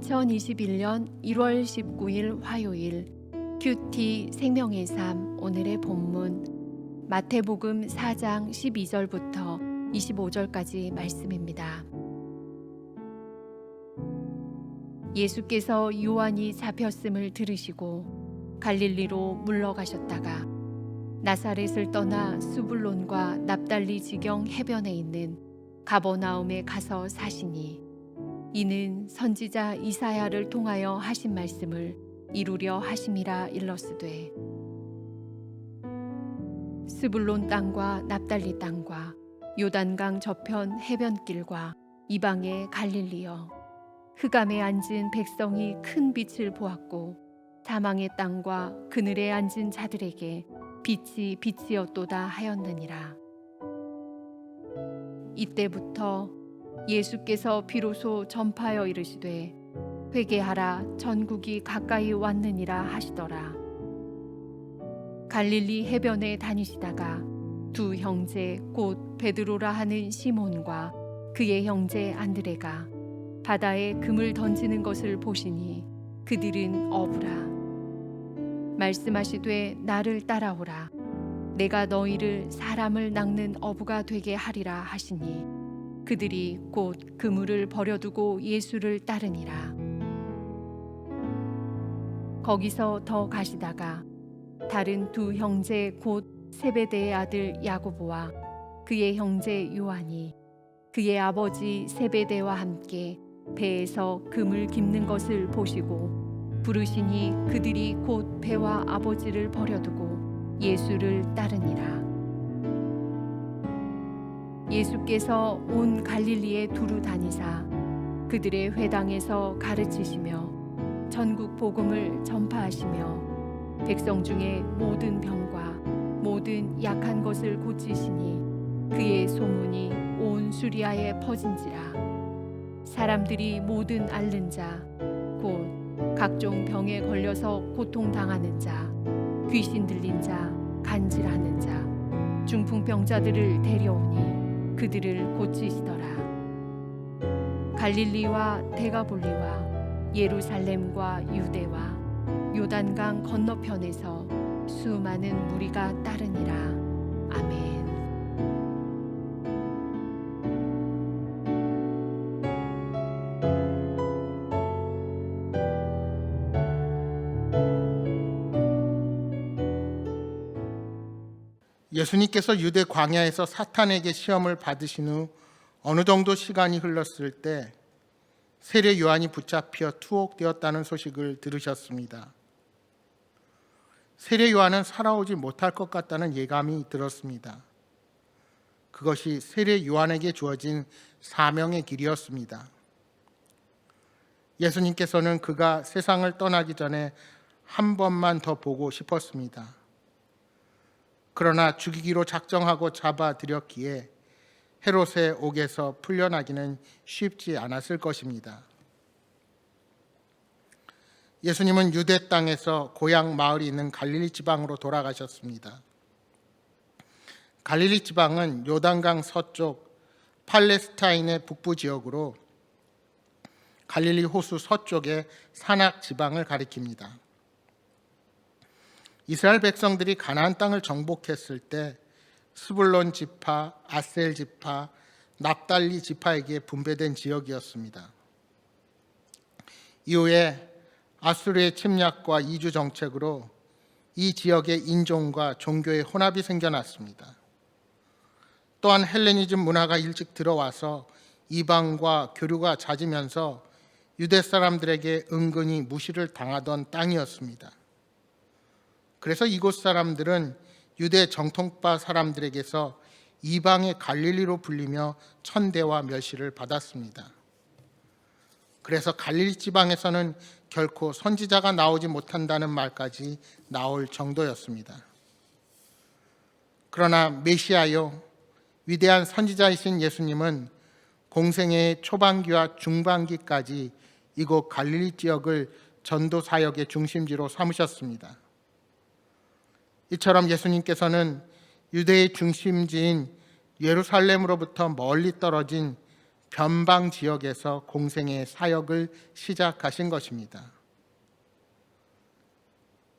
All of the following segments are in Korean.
2021년 1월 19일 화요일 큐티 생명의 삶 오늘의 본문 마태복음 4장 12절부터 25절까지 말씀입니다. 예수께서 요한이 잡혔음을 들으시고 갈릴리로 물러가셨다가 나사렛을 떠나 스불론과 납달리 지경 해변에 있는 가버나움에 가서 사시니 이는 선지자 이사야를 통하여 하신 말씀을 이루려 하심이라 일렀으되 스불론 땅과 납달리 땅과 요단강 저편 해변길과 이방의 갈릴리여 흑암에 앉은 백성이 큰 빛을 보았고 사망의 땅과 그늘에 앉은 자들에게 빛이 빛이었도다 하였느니라. 이때부터 예수께서 비로소 전파하여 이르시되 회개하라 전국이 가까이 왔느니라 하시더라. 갈릴리 해변에 다니시다가 두 형제 곧 베드로라 하는 시몬과 그의 형제 안드레가 바다에 금을 던지는 것을 보시니 그들은 어부라. 말씀하시되 나를 따라오라. 내가 너희를 사람을 낚는 어부가 되게 하리라 하시니 그들이 곧 그물을 버려두고 예수를 따르니라. 거기서 더 가시다가 다른 두 형제 곧 세베대의 아들 야고보와 그의 형제 요한이 그의 아버지 세베대와 함께 배에서 금을 깁는 것을 보시고 부르시니 그들이 곧 배와 아버지를 버려두고 예수를 따르니라. 예수께서 온 갈릴리에 두루 다니사 그들의 회당에서 가르치시며 전국 복음을 전파하시며 백성 중에 모든 병과 모든 약한 것을 고치시니 그의 소문이 온 수리아에 퍼진지라. 사람들이 모든 앓는 자 곧 각종 병에 걸려서 고통당하는 자 귀신 들린 자 간질하는 자 중풍병자들을 데려오니 그들을 고치시더라. 갈릴리와 데가볼리와 예루살렘과 유대와 요단강 건너편에서 수많은 무리가 따르니라. 아멘. 예수님께서 유대 광야에서 사탄에게 시험을 받으신 후 어느 정도 시간이 흘렀을 때 세례 요한이 붙잡혀 투옥되었다는 소식을 들으셨습니다. 세례 요한은 살아오지 못할 것 같다는 예감이 들었습니다. 그것이 세례 요한에게 주어진 사명의 길이었습니다. 예수님께서는 그가 세상을 떠나기 전에 한 번만 더 보고 싶었습니다. 그러나 죽이기로 작정하고 잡아들였기에 헤롯의 옥에서 풀려나기는 쉽지 않았을 것입니다. 예수님은 유대 땅에서 고향 마을이 있는 갈릴리 지방으로 돌아가셨습니다. 갈릴리 지방은 요단강 서쪽 팔레스타인의 북부 지역으로 갈릴리 호수 서쪽의 산악 지방을 가리킵니다. 이스라엘 백성들이 가나안 땅을 정복했을 때 스불론 지파, 아셀 지파, 납달리 지파에게 분배된 지역이었습니다. 이후에 아수르의 침략과 이주 정책으로 이 지역의 인종과 종교의 혼합이 생겨났습니다. 또한 헬레니즘 문화가 일찍 들어와서 이방과 교류가 잦으면서 유대 사람들에게 은근히 무시를 당하던 땅이었습니다. 그래서 이곳 사람들은 유대 정통파 사람들에게서 이방의 갈릴리로 불리며 천대와 멸시를 받았습니다. 그래서 갈릴리 지방에서는 결코 선지자가 나오지 못한다는 말까지 나올 정도였습니다. 그러나 메시아요, 위대한 선지자이신 예수님은 공생애의 초반기와 중반기까지 이곳 갈릴리 지역을 전도 사역의 중심지로 삼으셨습니다. 이처럼 예수님께서는 유대의 중심지인 예루살렘으로부터 멀리 떨어진 변방 지역에서 공생의 사역을 시작하신 것입니다.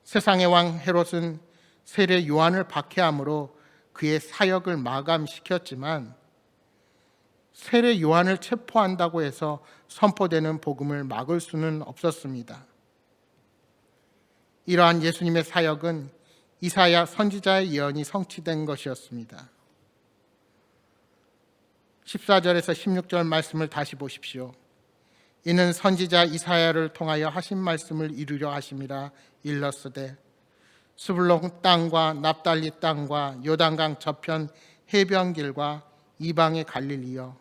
세상의 왕 헤롯은 세례 요한을 박해함으로 그의 사역을 마감시켰지만 세례 요한을 체포한다고 해서 선포되는 복음을 막을 수는 없었습니다. 이러한 예수님의 사역은 이사야 선지자의 예언이 성취된 것이었습니다. 14절에서 16절 말씀을 다시 보십시오. 이는 선지자 이사야를 통하여 하신 말씀을 이루려 하심이라. 일렀으되 스불론 땅과 납달리 땅과 요단강 저편 해변길과 이방의 갈릴리여,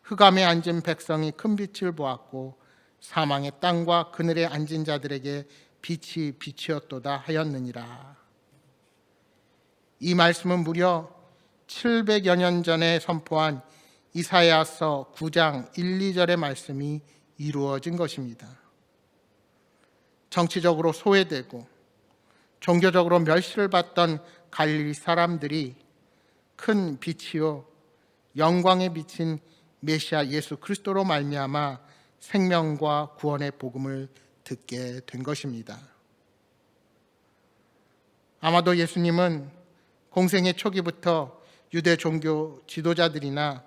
흑암에 앉은 백성이 큰 빛을 보았고 사망의 땅과 그늘에 앉은 자들에게 빛이 빛이었도다 하였느니라. 이 말씀은 무려 700여 년 전에 선포한 이사야서 9장 1, 2절의 말씀이 이루어진 것입니다. 정치적으로 소외되고 종교적으로 멸시를 받던 갈릴리 사람들이 큰 빛이요 영광에 비친 메시아 예수 그리스도로 말미암아 생명과 구원의 복음을 듣게 된 것입니다. 아마도 예수님은 공생의 초기부터 유대 종교 지도자들이나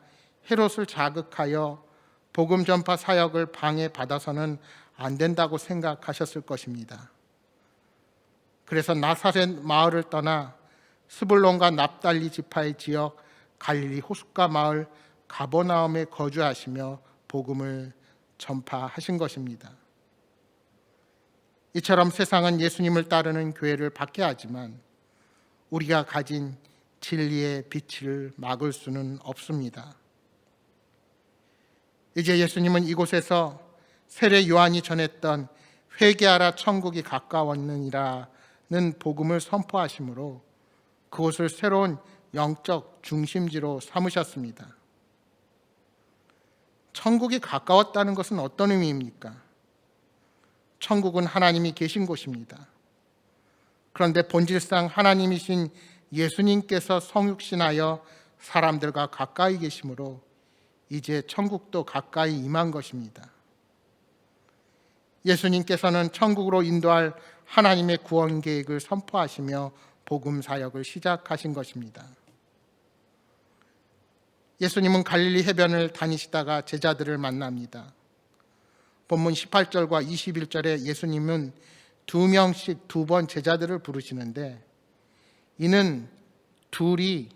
헤롯을 자극하여 복음 전파 사역을 방해받아서는 안 된다고 생각하셨을 것입니다. 그래서 나사렛 마을을 떠나 스불론과 납달리 지파의 지역 갈릴리 호숫가 마을 가버나움에 거주하시며 복음을 전파하신 것입니다. 이처럼 세상은 예수님을 따르는 교회를 박해하지만 우리가 가진 진리의 빛을 막을 수는 없습니다. 이제 예수님은 이곳에서 세례 요한이 전했던 회개하라 천국이 가까웠느니라는 복음을 선포하시므로 그곳을 새로운 영적 중심지로 삼으셨습니다. 천국이 가까웠다는 것은 어떤 의미입니까? 천국은 하나님이 계신 곳입니다. 그런데 본질상 하나님이신 예수님께서 성육신하여 사람들과 가까이 계시므로 이제 천국도 가까이 임한 것입니다. 예수님께서는 천국으로 인도할 하나님의 구원 계획을 선포하시며 복음 사역을 시작하신 것입니다. 예수님은 갈릴리 해변을 다니시다가 제자들을 만납니다. 본문 18절과 21절에 예수님은 2명씩 2번 제자들을 부르시는데 이는 둘이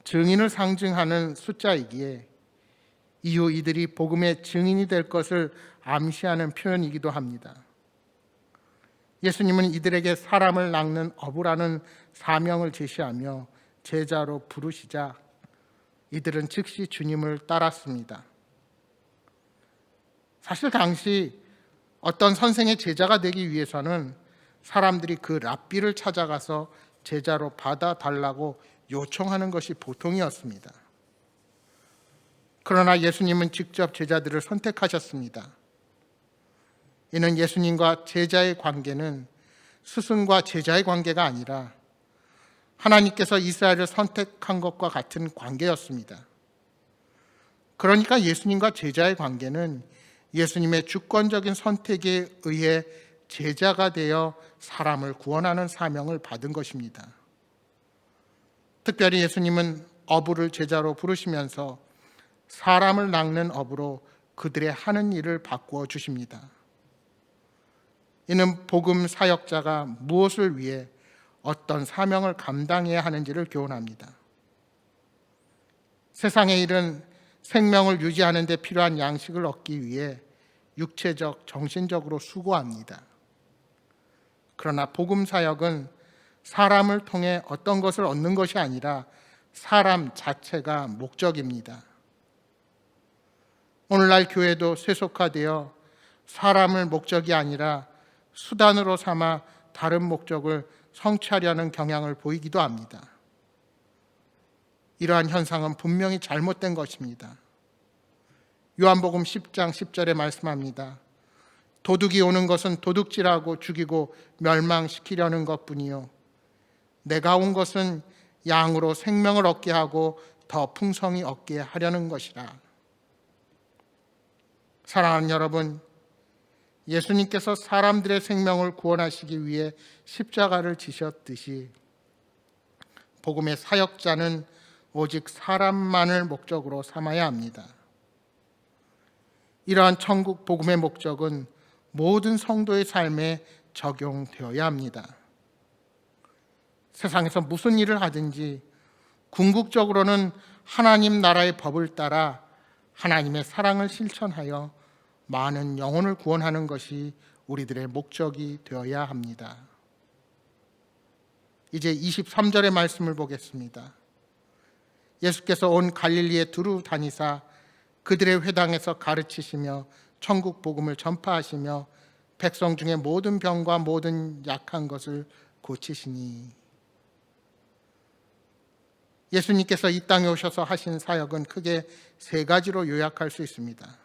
증인을 상징하는 숫자이기에 이후 이들이 복음의 증인이 될 것을 암시하는 표현이기도 합니다. 예수님은 이들에게 사람을 낚는 어부라는 사명을 제시하며 제자로 부르시자 이들은 즉시 주님을 따랐습니다. 사실 당시 어떤 선생의 제자가 되기 위해서는 사람들이 그 랍비를 찾아가서 제자로 받아달라고 요청하는 것이 보통이었습니다. 그러나 예수님은 직접 제자들을 선택하셨습니다. 이는 예수님과 제자의 관계는 스승과 제자의 관계가 아니라 하나님께서 이스라엘을 선택한 것과 같은 관계였습니다. 그러니까 예수님과 제자의 관계는 예수님의 주권적인 선택에 의해 제자가 되어 사람을 구원하는 사명을 받은 것입니다. 특별히 예수님은 어부를 제자로 부르시면서 사람을 낚는 어부로 그들의 하는 일을 바꾸어 주십니다. 이는 복음 사역자가 무엇을 위해 어떤 사명을 감당해야 하는지를 교훈합니다. 세상의 일은 생명을 유지하는 데 필요한 양식을 얻기 위해 육체적, 정신적으로 수고합니다. 그러나 복음 사역은 사람을 통해 어떤 것을 얻는 것이 아니라 사람 자체가 목적입니다. 오늘날 교회도 세속화되어 사람을 목적이 아니라 수단으로 삼아 다른 목적을 성취하려는 경향을 보이기도 합니다. 이러한 현상은 분명히 잘못된 것입니다. 요한복음 10장 10절에 말씀합니다. 도둑이 오는 것은 도둑질하고 죽이고 멸망시키려는 것뿐이요 내가 온 것은 양으로 생명을 얻게 하고 더 풍성히 얻게 하려는 것이라. 사랑하는 여러분, 예수님께서 사람들의 생명을 구원하시기 위해 십자가를 지셨듯이 복음의 사역자는 오직 사람만을 목적으로 삼아야 합니다. 이러한 천국 복음의 목적은 모든 성도의 삶에 적용되어야 합니다. 세상에서 무슨 일을 하든지 궁극적으로는 하나님 나라의 법을 따라 하나님의 사랑을 실천하여 많은 영혼을 구원하는 것이 우리들의 목적이 되어야 합니다. 이제 23절의 말씀을 보겠습니다. 예수께서 온 갈릴리에 두루 다니사 그들의 회당에서 가르치시며 천국 복음을 전파하시며 백성 중에 모든 병과 모든 약한 것을 고치시니. 예수님께서 이 땅에 오셔서 하신 사역은 크게 세 가지로 요약할 수 있습니다.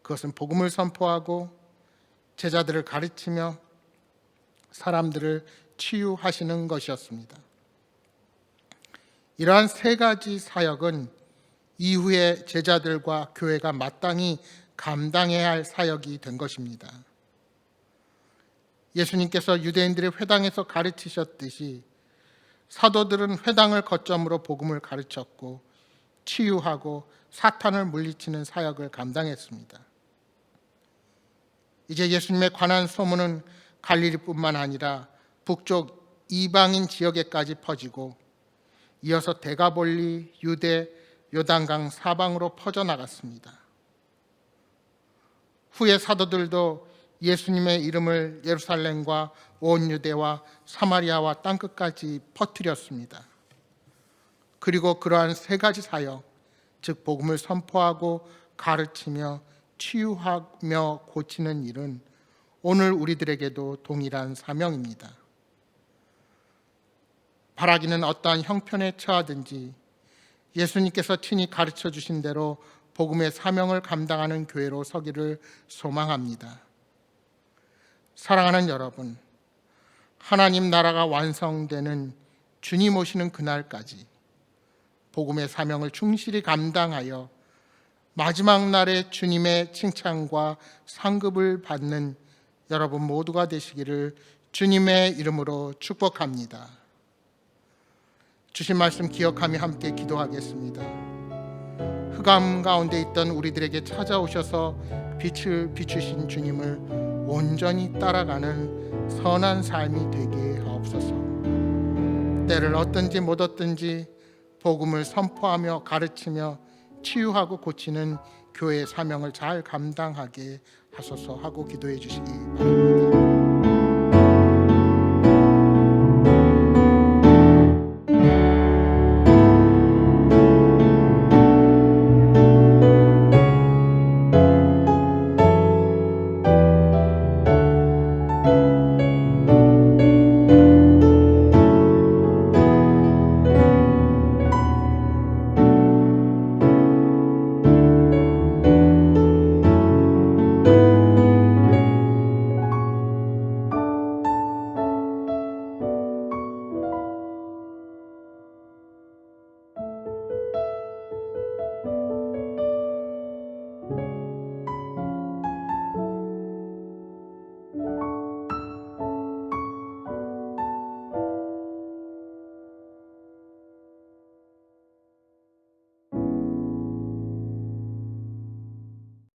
그것은 복음을 선포하고 제자들을 가르치며 사람들을 치유하시는 것이었습니다. 이러한 세 가지 사역은 이후에 제자들과 교회가 마땅히 감당해야 할 사역이 된 것입니다. 예수님께서 유대인들의 회당에서 가르치셨듯이 사도들은 회당을 거점으로 복음을 가르쳤고 치유하고 사탄을 물리치는 사역을 감당했습니다. 이제 예수님에 관한 소문은 갈릴리뿐만 아니라 북쪽 이방인 지역에까지 퍼지고 이어서 데가볼리, 유대, 요단강 사방으로 퍼져나갔습니다. 후에 사도들도 예수님의 이름을 예루살렘과 온 유대와 사마리아와 땅끝까지 퍼뜨렸습니다. 그리고 그러한 세 가지 사역, 즉 복음을 선포하고 가르치며 치유하며 고치는 일은 오늘 우리들에게도 동일한 사명입니다. 바라기는 어떠한 형편에 처하든지 예수님께서 친히 가르쳐 주신 대로 복음의 사명을 감당하는 교회로 서기를 소망합니다. 사랑하는 여러분, 하나님 나라가 완성되는 주님 오시는 그날까지 복음의 사명을 충실히 감당하여 마지막 날에 주님의 칭찬과 상급을 받는 여러분 모두가 되시기를 주님의 이름으로 축복합니다. 주신 말씀 기억하며 함께 기도하겠습니다. 흑암 가운데 있던 우리들에게 찾아오셔서 빛을 비추신 주님을 온전히 따라가는 선한 삶이 되게 하옵소서. 때를 얻든지 못 얻든지 복음을 선포하며 가르치며 치유하고 고치는 교회의 사명을 잘 감당하게 하소서 하고 기도해 주시기 바랍니다.